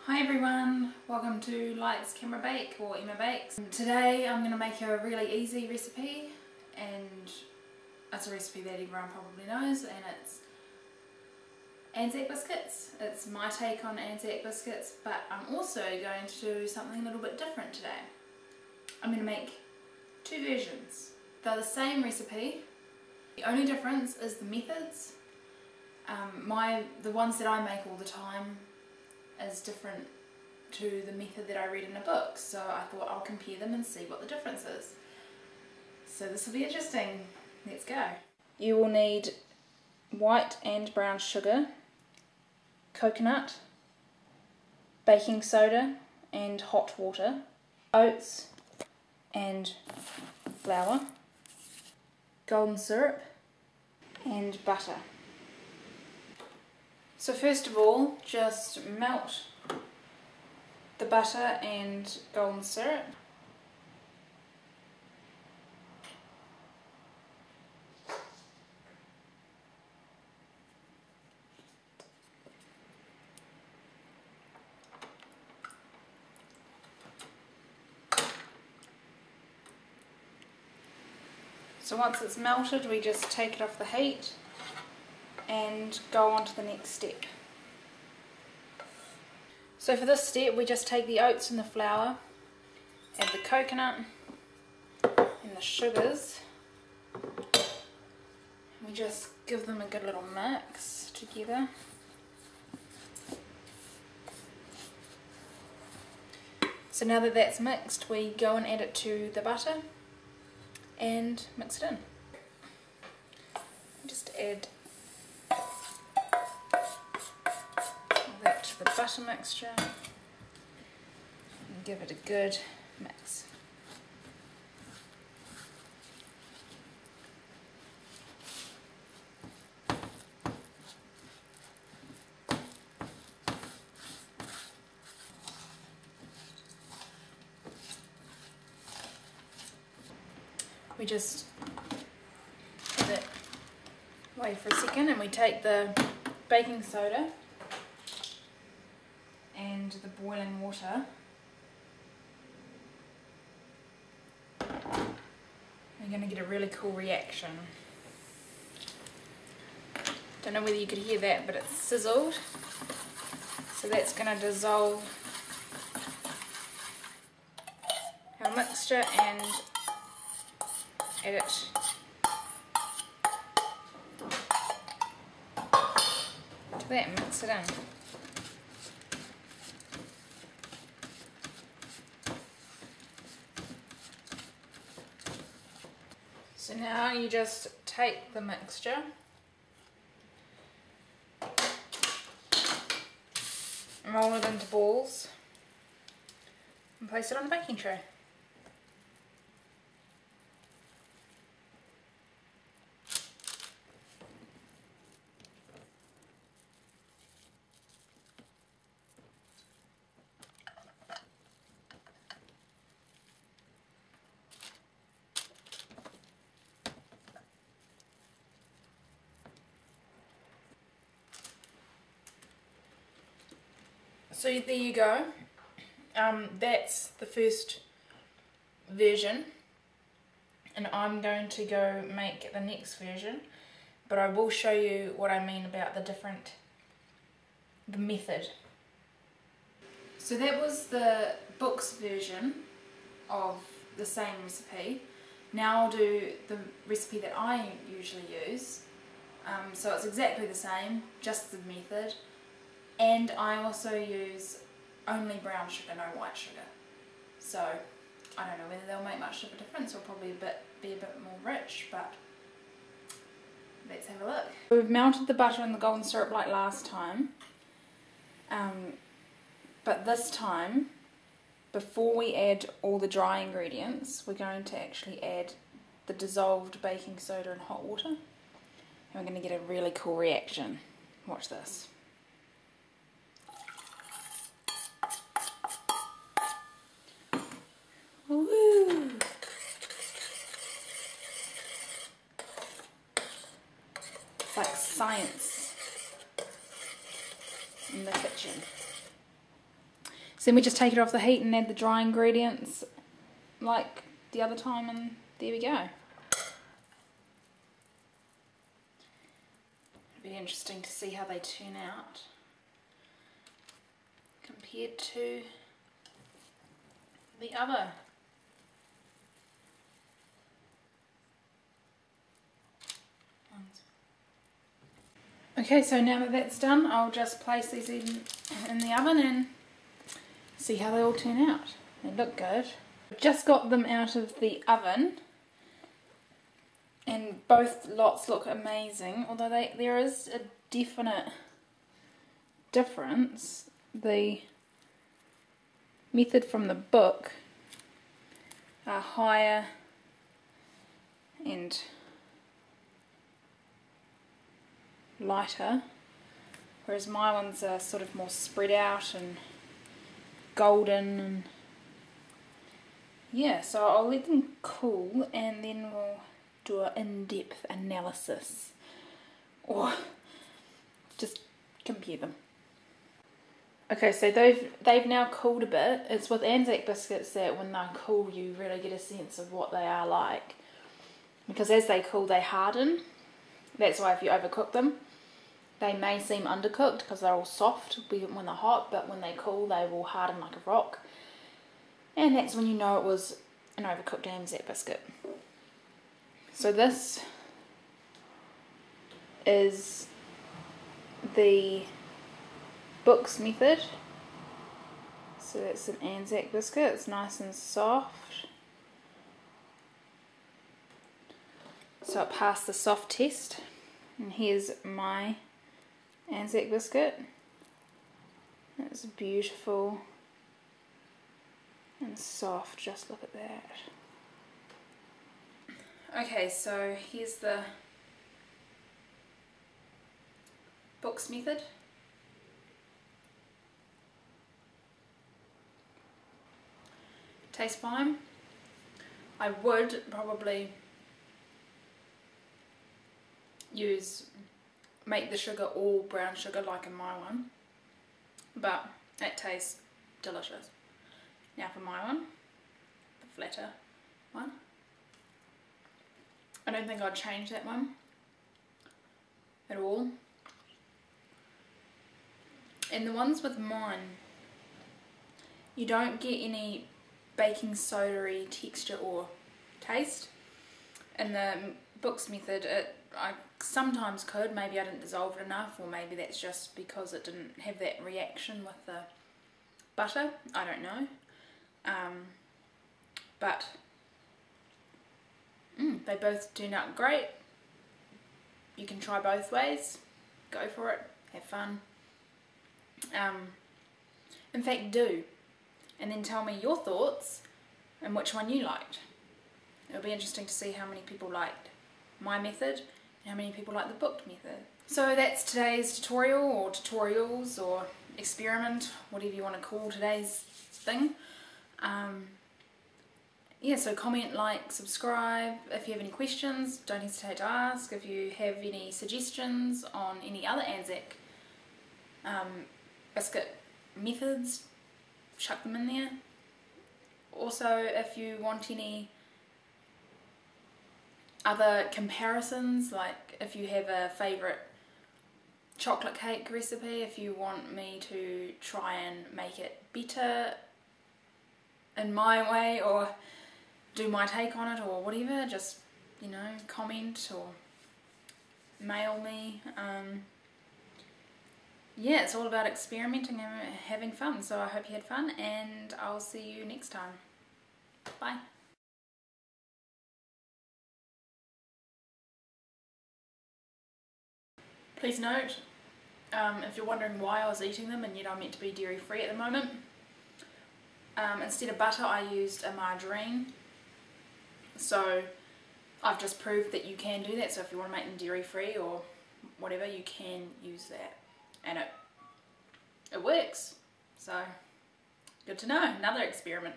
Hi everyone, welcome to Lights Camera Bake or Emma Bakes. Today I'm going to make a really easy recipe, and it's a recipe that everyone probably knows, and it's Anzac biscuits. It's my take on Anzac biscuits, but I'm also going to do something a little bit different today. I'm going to make two versions. They're the same recipe, the only difference is the methods. The ones that I make all the time is different to the method that I read in a book, so I thought I'll compare them and see what the difference is. So this will be interesting. Let's go. You will need white and brown sugar, coconut, baking soda and hot water, oats and flour, golden syrup and butter. So first of all, just melt the butter and golden syrup. So once it's melted, we just take it off the heat and go on to the next step. So for this step we just take the oats and the flour, add the coconut and the sugars, we just give them a good little mix together. So now that that's mixed, we go and add it to the butter and mix it in. Just add that to the butter mixture and give it a good mix. We just put it away for a second and we take the baking soda and the boiling water. We're going to get a really cool reaction. Don't know whether you could hear that, but it's sizzled. So that's going to dissolve our mixture and add it to that and mix it in. So now you just take the mixture and roll it into balls and place it on a baking tray. So there you go, that's the first version, and I'm going to go make the next version, but I will show you what I mean about the method. So that was the book's version of the same recipe. Now I'll do the recipe that I usually use, so it's exactly the same, just the method. And I also use only brown sugar, no white sugar. So I don't know whether they'll make much of a difference or probably be a bit more rich, but let's have a look. We've melted the butter and the golden syrup like last time, but this time, before we add all the dry ingredients, we're going to actually add the dissolved baking soda and hot water, and we're going to get a really cool reaction. Watch this. Woo! It's like science in the kitchen. So then we just take it off the heat and add the dry ingredients like the other time, and there we go. It'll be interesting to see how they turn out compared to the other. Okay, so now that that's done, I'll just place these in the oven and see how they all turn out. They look good. I've just got them out of the oven and both lots look amazing, although there is a definite difference. The method from the book are higher and lighter, whereas my ones are sort of more spread out and golden, and yeah, so I'll let them cool and then we'll do an in-depth analysis or just compare them. Okay, so they've now cooled a bit. It's with Anzac biscuits that when they're cool you really get a sense of what they are like, because as they cool they harden. That's why if you overcook them they may seem undercooked because they're all soft when they're hot, but when they cool they will harden like a rock, and that's when you know it was an overcooked Anzac biscuit. So this is the book's method. So that's an Anzac biscuit, it's nice and soft. So it passed the soft test, and here's my Anzac biscuit. It's beautiful and soft, just look at that. Okay, so here's the book's method. Tastes fine. I would probably make the sugar all brown sugar like in my one, but it tastes delicious. Now for my one, the flatter one, I don't think I'd change that one at all. And the ones with mine, you don't get any baking soda-y texture or taste. In the book's method, I sometimes could, maybe I didn't dissolve it enough, or maybe that's just because it didn't have that reaction with the butter, I don't know. But they both turned out great. You can try both ways, go for it, have fun. In fact, do, and then tell me your thoughts and which one you liked. It'll be interesting to see how many people liked my method and how many people like the booked method. So that's today's tutorial, or tutorials, or experiment, whatever you want to call today's thing. Yeah, so comment, like, subscribe. If you have any questions, don't hesitate to ask. If you have any suggestions on any other Anzac biscuit methods, chuck them in there. Also, if you want any other comparisons, like if you have a favourite chocolate cake recipe, if you want me to try and make it better in my way or do my take on it or whatever, just, you know, comment or mail me. Yeah, it's all about experimenting and having fun, so I hope you had fun, and I'll see you next time. Bye. Please note, if you're wondering why I was eating them and yet I'm meant to be dairy free at the moment, instead of butter I used a margarine. So I've just proved that you can do that, so if you want to make them dairy free or whatever, you can use that, and it works. So good to know, another experiment.